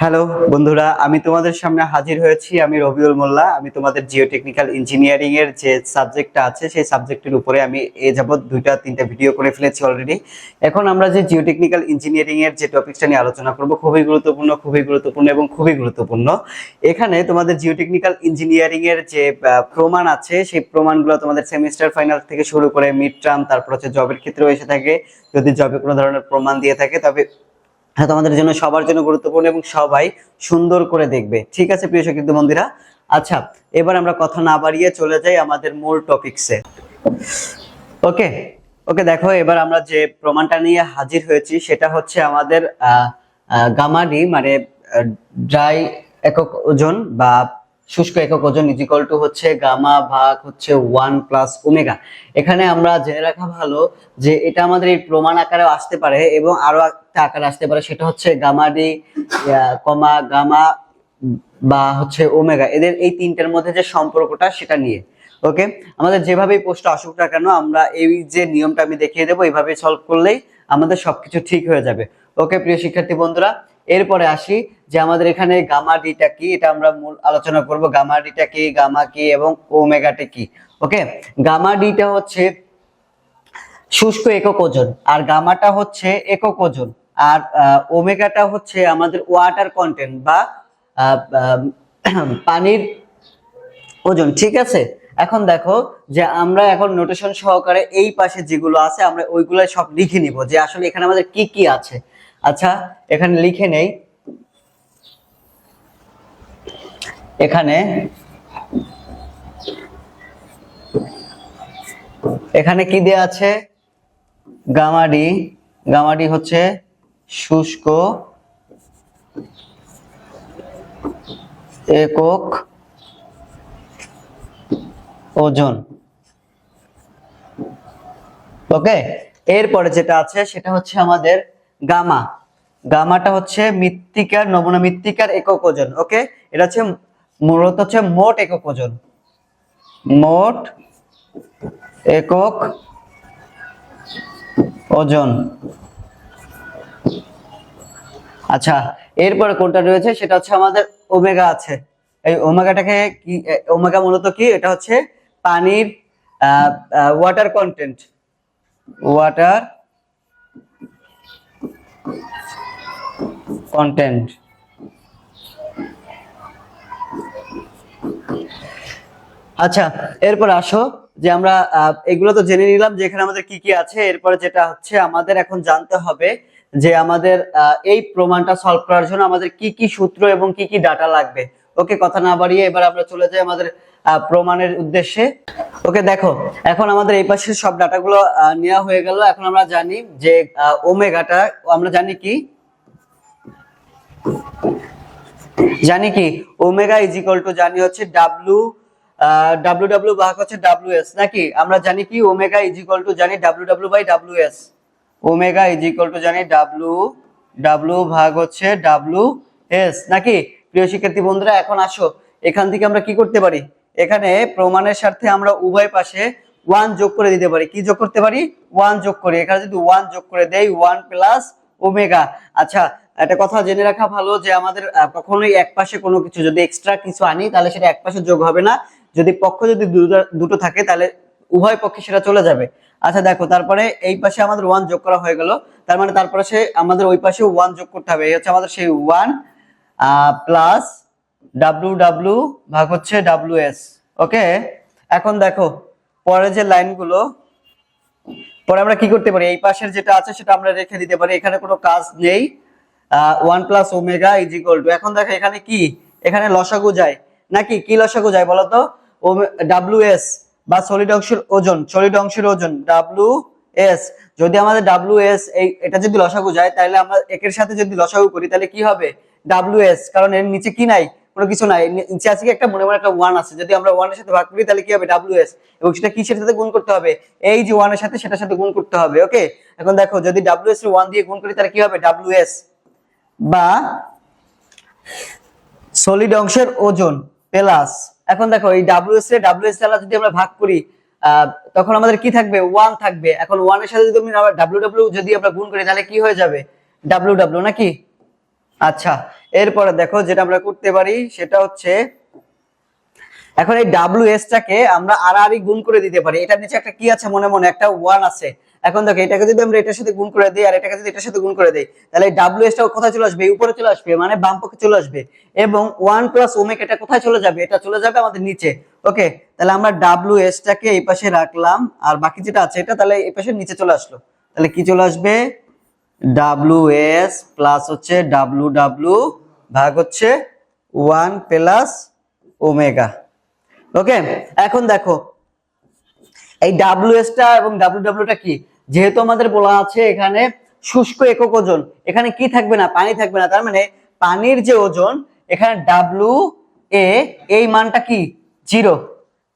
Hello বন্ধুরা, আমি তোমাদের সামনে হাজির হয়েছি। আমি রবিউল মোল্লা। আমি তোমাদের জিওটেকনিক্যাল ইঞ্জিনিয়ারিং এর যে সাবজেক্টটা আছে সেই সাবজেক্টের উপরে আমি যাবত দুইটা তিনটা ভিডিও করে ফেলেছি অলরেডি। এখন আমরা যে জিওটেকনিক্যাল ইঞ্জিনিয়ারিং এর যে টপিকটা নিয়ে আলোচনা করব খুবই গুরুত্বপূর্ণ এবং খুবই গুরুত্বপূর্ণ। এখানে তোমাদের জিওটেকনিক্যাল ইঞ্জিনিয়ারিং এর যে প্রমাণ আছে সেই প্রমাণগুলো তোমাদের সেমিস্টার ফাইনাল থেকে শুরু করে মিড টার্ম, তারপর হচ্ছে জবের ক্ষেত্রেও এসে থাকে। যদি জবে কোনো ধরনের প্রমাণ দিয়ে থাকে তবে হ্যাঁ, তোমাদের জন্য সবার জন্য গুরুত্বপূর্ণ এবং সবাই সুন্দর করে দেখবে। ঠিক আছে প্রিয় শিক্ষার্থী বন্ধুরা, আচ্ছা এবার আমরা কথা না বাড়িয়ে চলে যাই আমাদের মূল টপিকসে। ওকে ওকে দেখো, এবার আমরা যে প্রমাণটা নিয়ে হাজির হয়েছি সেটা হচ্ছে আমাদের গামা ডি মানে ড্রাই একক ওজন বা শুষ্ক একক ওজন ইজ ইকুয়াল টু হচ্ছে গামা ভাগ হচ্ছে 1 প্লাস ওমেগা। এখানে আমরা জেনে রাখা ভালো যে এটা আমাদের এই প্রমাণ আকারে আসতে পারে এবং আরো একটা আকারে আসতে পারে, সেটা হচ্ছে গামা ডি কমা গামা বা হচ্ছে ওমেগা, এদের এই তিনটার মধ্যে যে সম্পর্কটা সেটা নিয়ে। ওকে, আমাদের যেভাবেই প্রশ্ন আসুক না কেন আমরা এই যে নিয়মটা আমি দেখিয়ে দেবো এইভাবে সলভ করলেই আমাদের সবকিছু ঠিক হয়ে যাবে। ওকে প্রিয় শিক্ষার্থী বন্ধুরা, এরপরে আসি যে আমাদের এখানে গামা ডিটা কি, এটা আমরা মূল আলোচনা করব। গামা ডিটা কি, গামা কি এবং ওমেগাটা কি। ওকে, গামা ডিটা হচ্ছে শুষ্ক একক ওজন আর গামাটা হচ্ছে একক ওজন, আর ওমেগাটা হচ্ছে আমাদের ওয়াটার কন্টেন্ট বা পানির ওজন। ঠিক আছে, এখন দেখো যে আমরা এখন নোটেশন সহকারে এই পাশে যেগুলো আছে আমরা ওইগুলো সব লিখে নিব যে আসলে এখানে আমাদের কি কি আছে। আচ্ছা এখানে লিখে নেই, এখানে এখানে কি দেয়া আছে, গামাডি, গামাডি হচ্ছে শুষ্ক একক ওজন। ওকে, এরপরে যেটা আছে সেটা হচ্ছে আমাদের গামা, গামাটা হচ্ছে মৃত্তিকার নমুনা মৃত্তিকার একক ওজন। ওকে, এটা হচ্ছে মূলত হচ্ছে মোট একক ওজন, মোট একক ওজন। আচ্ছা এরপরে কোনটা রয়েছে সেটা হচ্ছে আমাদের ওমেগা আছে। এই ওমেগাটাকে কি, ওমেগা মূলত কি, এটা হচ্ছে পানির ওয়াটার কন্টেন্ট, ওয়াটার কন্টেন্ট। আচ্ছা এরপর আসো যে আমরা এগুলো তো জেনে নিলাম যে এখানে আমাদের কি কি আছে। এরপরে যেটা হচ্ছে আমাদের এখন জানতে হবে যে আমাদের এই প্রমাণটা সলভ করার জন্য আমাদের কি কি সূত্র এবং কি কি ডাটা লাগবে। ওকে, কথা না বাড়িয়ে এবার আমরা চলে যাই আমাদের প্রমাণের উদ্দেশ্যে। ওকে দেখো, এখন আমাদের এই পাশের সব ডাটাগুলো নেওয়া হয়ে গেল। এখন আমরা জানি যে ওমেগাটা আমরা জানি কি, ওমেগা ইজ ইকুয়াল টু জানি হচ্ছে ডাব্লিউ, ডাব্লিউ ডাব্লিউ ভাগ হচ্ছে ডাব্লিউ এস নাকি। আমরা জানি কি ওমেগা ইজ ইকুয়াল টু জানি W W by W S, omega is equal to জানি ডাব্লিউ ডাব্লিউ ভাগ হচ্ছে ডাব্লিউ এস নাকি। প্রিয় শিক্ষার্থী বন্ধুরা, এখন আসো এখান থেকে আমরা কি করতে পারি, এখানে প্রমাণের সাথে আমরা উভয় পাশে 1 যোগ করে দিতে পারি। কি যোগ করতে পারি, 1 যোগ করি। এখানে যদি 1 যোগ করে দেই 1 প্লাস ওমেগা। আচ্ছা একটা কথা জেনে রাখা ভালো যে আমাদের কখনোই এক পাশে কোনো কিছু যদি এক্সট্রা কিছু আনি তাহলে সেটা এক পাশে যোগ হবে না, যদি পক্ষ যদি দুটো থাকে তাহলে উভয় পক্ষে সেটা চলে যাবে। আচ্ছা দেখো, তারপরে এই পাশে আমাদের 1 যোগ করা হয়ে গেল, তার মানে তারপরে সে আমাদের ওই পাশে 1 যোগ করতে হবে। এই হচ্ছে আমাদের সেই 1 প্লাস ডাব্লিউ ডাব্লিউ ভাগ হচ্ছে ডাব্লিউ এস। ওকে, এখন দেখো পরে যে লাইনগুলো, পরে আমরা কি করতে পারি, এই পাশের যেটা আছে সেটা আমরা রেখে দিতে পারি, এখানে কোনো কাজ নেই। 1 plus omega is equal two, এখন দেখো এখানে কি, এখানে লসাগু যায় নাকি, কি লসাগু যায় বলতো, ডাব্লিউ এস বা সলিড অংশের ওজন, সলিড অংশের ওজন ডাব্লিউ এস। যদি আমাদের ডাব্লিউ এস এটা যদি লসাগু যায় তাহলে আমরা একের সাথে যদি লসাগু করি তাহলে কি হবে ডাব্লিউ এস, কারণ এর নিচে কি নাই, কোনো কিছু নাই, নিচে আছে কি একটা মনে মনে একটা 1 আছে, যদি আমরা 1 এর সাথে ভাগ করি তাহলে কি হবে ডাব্লিউ এস, এবং সেটা কিসের সাথে গুণ করতে হবে, এই যে 1 এর সাথে সেটার সাথে গুণ করতে হবে। ওকে, এখন দেখো যদি ডাব্লিউ এস এর 1 দিয়ে গুণ করি তাহলে কি হবে ডাব্লিউ এস বা সলিড অংশের ওজন প্লাস, এখন দেখো এই ডাব্লিউএস এর ডাব্লিউএস দ্বারা যদি আমরা ভাগ করি তখন আমাদের কি থাকবে 1 থাকবে। এখন 1 এর সাথে যদি আমরা ডাব্লিউ ডাব্লিউ যদি আমরা গুণ করি তাহলে কি হয়ে যাবে ডাব্লিউ ডাব্লিউ নাকি। আচ্ছা, এরপরে দেখো যেটা আমরা করতে পারি সেটা হচ্ছে এখন এই WS টাকে আমরা আর গুণ করে দিতে পারি। এটার নিচে একটা কি আছে, মনে মনে একটা 1 আছে। এখন দেখো এটাকে যদি আমরা এটার সাথে গুণ করে দিই আর এটাকে যদি এটার সাথে গুণ করে দিই, তাহলে এই WS টা কোথায় চলে আসবে? উপরে চলে আসবে, মানে বাম পক্ষে চলে আসবে। এবং 1 প্লাস ওমেগা এটা কোথায় চলে যাবে? এটা চলে যাবে আমাদের নিচে। ওকে, তাহলে আমরা WS টাকে এই পাশে রাখলাম আর বাকি যেটা আছে এটা তাহলে এই পাশে নিচে চলে আসলো। তাহলে কি চলে আসবে? WS প্লাস হচ্ছে WW ভাগ হচ্ছে 1 প্লাস ওমেগা। ওকে, এখন দেখো এই WS টা এবং WW টা কি, যেহেতু আমাদের বলা আছে এখানে শুষ্ক একক ওজন, এখানে কি থাকবে না? পানি থাকবে না। তার মানে পানির যে ওজন এখানে WA এই মানটা কি 0,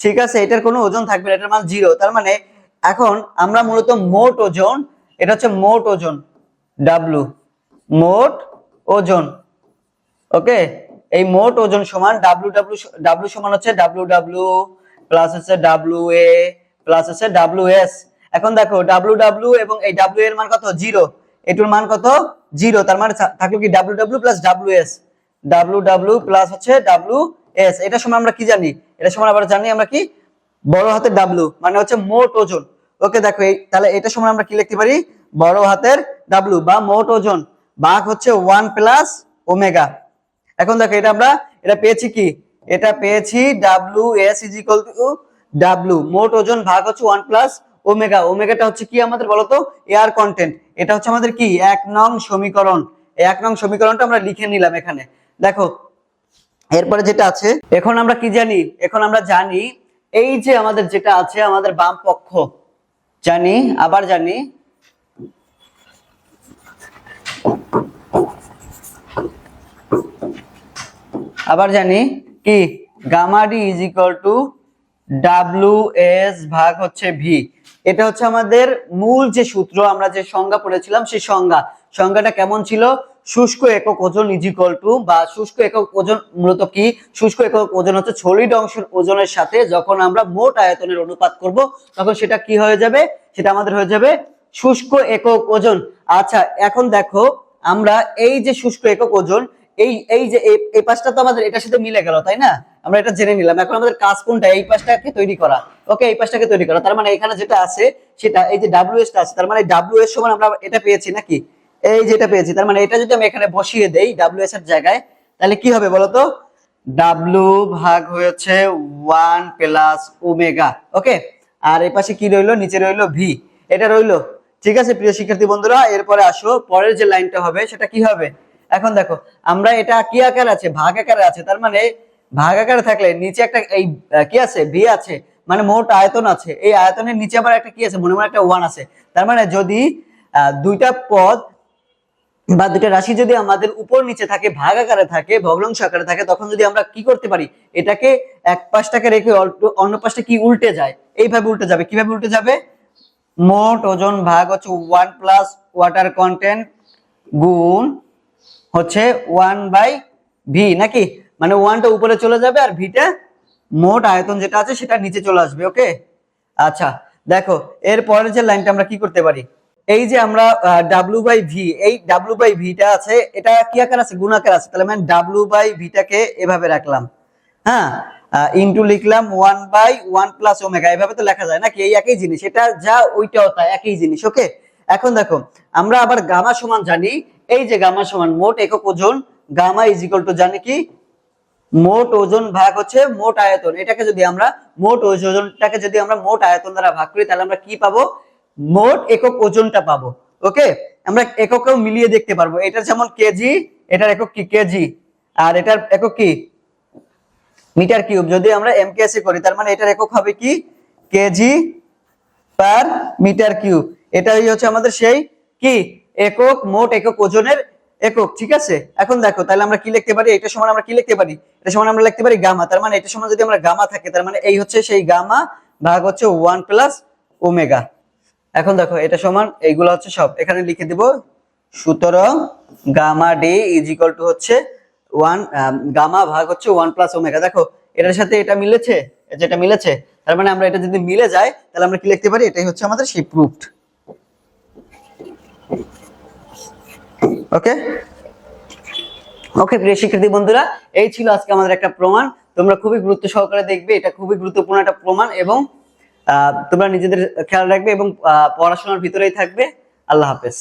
ঠিক আছে, এটার কোনো ওজন থাকবে না, এটার মান 0। তার মানে এখন আমরা মূলত মোট ওজন, এটা হচ্ছে মোট ওজন W, মোট ওজন। ওকে, এই মোট ওজন সমান W সমান হচ্ছে WW প্লাস হচ্ছে WA প্লাস হচ্ছে WS। এখন দেখো WW এবং এই W এর মান কত? 0, এটার মান কত? 0। তার মানে থাকলো কি WW plus WS, WW plus হচ্ছে WS। এটা সমান আমরা কি জানি? এটা সমান আবার জানি আমরা কি, বড় হাতের W মানে হচ্ছে মোট ওজন। ওকে, দেখো এই তাহলে এটা সমান আমরা কি লিখতে পারি? বড় হাতের W বা মোট ওজন ভাগ হচ্ছে 1 প্লাস ওমেগা। এখন দেখো এটা পেয়েছি কি, এটা পেয়েছি WS is equal two W মোট ওজন ভাগ হচ্ছে 1 প্লাস ওমেগা। ওমেগাটা হচ্ছে কি আমাদের বলতো? Air content. এটা হচ্ছে আমাদের কি 1 নং সমীকরণ। এই 1 নং সমীকরণটা আমরা লিখে নিলাম এখানে। দেখো এরপরে যেটা আছে, এখন আমরা কি জানি? এখন আমরা জানি এই যে আমাদের যেটা আছে আমাদের বাম পক্ষ জানি, আবার জানি কি gamma D is equal to WS ভাগ হচ্ছে ভি। এটা হচ্ছে আমাদের মূল যে সূত্র, আমরা যে সংজ্ঞা পড়েছিলাম সেই সংজ্ঞাটা কেমন ছিল? শুষ্ক একক ওজন ইজ ইকুয়াল টু, বা শুষ্ক একক ওজন মূলত কি? শুষ্ক একক ওজন হচ্ছে সলিড অংশের ওজনের সাথে যখন আমরা মোট আয়তনের অনুপাত করব তখন সেটা কি হয়ে যাবে? সেটা আমাদের হয়ে যাবে শুষ্ক একক ওজন। আচ্ছা, এখন দেখো আমরা এই যে শুষ্ক একক ওজন, এই যে এই পাশটা তো আমাদের এটার সাথে মিলে গেল, তাই না? আমরা এটা জেনে নিলাম। এখন আমাদের কাজ কোনটা? এই পাশটাকে তৈরি করা। ওকে, এই পাশটাকে তৈরি করা। তার মানে এখানে যেটা আছে সেটা এই যে WS টা আছে, তার মানে WS সমান আমরা এটা পেয়েছি নাকি? এই যেটা পেয়েছি, তার মানে এটা যদি আমি এখানে বসিয়ে দেই WS এর জায়গায়, তাহলে কি হবে বলতো? W ভাগ হয়েছে 1 প্লাস ওমেগা। ওকে, আর এই পাশে কি রইলো? নিচে রইলো ভি, এটা রইলো। ঠিক আছে প্রিয় শিক্ষার্থী বন্ধুরা, এরপরে আসো পরের যে লাইনটা হবে সেটা কি হবে? এখন দেখো আমরা এটা কি আকারে আছে? ভাগ আকারে আছে। তার মানে ভাগ আকারে থাকলে নিচে একটা এই কি আছে? ভি আছে, মানে মোট আয়তন আছে। এই আয়তনের নিচে আবার একটা কি আছে? মনে মনে একটা 1 আছে। তার মানে যদি দুইটা পদ বা দুইটা রাশি যদি আমাদের উপর নিচে থাকে, ভাগ আকারে থাকে, ভগ্নাংশ আকারে থাকে, তখন যদি আমরা কি করতে পারি? এটাকে এক পাশটাকে রেখে অন্য পাশটা কি উল্টে যায়, এইভাবে উল্টে যাবে। কিভাবে উল্টে যাবে? মোট ওজন ভাগ হচ্ছে 1 প্লাস ওয়াটার কন্টেন্ট গুণ হচ্ছে 1 বাই ভি, নাকি? মানে 1টা উপরে চলে যাবে আর ভিটা মোট আয়তন যেটা আছে সেটা নিচে চলে আসবে। ওকে, আচ্ছা দেখো এরপরে যে লাইনটা আমরা কি করতে পারি? এই যে আমরা W বাই ভি, এই W বাই ভিটা আছে, এটা কি আকার আছে? গুণ আকার আছে। তাহলে মানে W বাই ভিটাকে এভাবে রাখলাম, হ্যাঁ, ইনটু লিখলাম 1 বাই 1 প্লাস ওমেগা। এভাবে তো লেখা যায় নাকি? এই একই জিনিস, এটা যা ওইটাও তাই, একই জিনিস। ওকে, এখন দেখো আমরা আবার গামা সমান জানি, এই যে গামা সমান মোট একক ওজন, গামা ইজ ইকুয়াল টু জানি কি মোট ওজন ভাগ হচ্ছে মোট আয়তন। এটাকে যদি আমরা মোট ওজনটাকে যদি আমরা মোট আয়তন দ্বারা ভাগ করি তাহলে আমরা কি পাবো? মোট একক ওজনটা পাবো। ওকে, আমরা এককেও মিলিয়ে দেখতে পারবো। এটার যেমন কেজি, এটার একক কি কেজি, আর এটার একক কি মিটার কিউব। যদি আমরা এমকেএসি করি তার মানে এটার একক হবে কি কেজি পার মিটার কিউব। এটাই হচ্ছে আমাদের সেই কি একক, মোট একক ওজনের একক। ঠিক আছে, এখন দেখো তাহলে আমরা কি লিখতে পারি? এটা সমান আমরা কি লিখতে পারি? এটা সমান আমরা লিখতে পারি গামা। তার মানে এটা সমান যদি আমরা গামা থাকে তার মানে এই হচ্ছে সেই গামা ভাগ হচ্ছে 1 প্লাস ওমেগা। এখন দেখো এটা সমান এইগুলো হচ্ছে সব এখানে লিখে দিব। সুতরাং gamma D is equal to হচ্ছে 1 গামা ভাগ হচ্ছে 1 প্লাস ওমেগা। দেখো এটার সাথে এটা মিলেছে, যেটা মিলেছে, তার মানে আমরা এটা যদি মিলে যায় তাহলে আমরা কি লিখতে পারি? এটাই হচ্ছে আমাদের সেই প্রুফড। ওকে, ওকে প্রিয় শিক্ষার্থী বন্ধুরা, এই ছিল আজকে আমাদের একটা প্রমাণ। তোমরা খুবই গুরুত্ব সহকারে দেখবে, এটা খুবই গুরুত্বপূর্ণ একটা প্রমাণ, এবং তোমরা নিজেদের খেয়াল রাখবে এবং পড়াশোনার ভিতরেই থাকবে। আল্লাহ হাফেজ।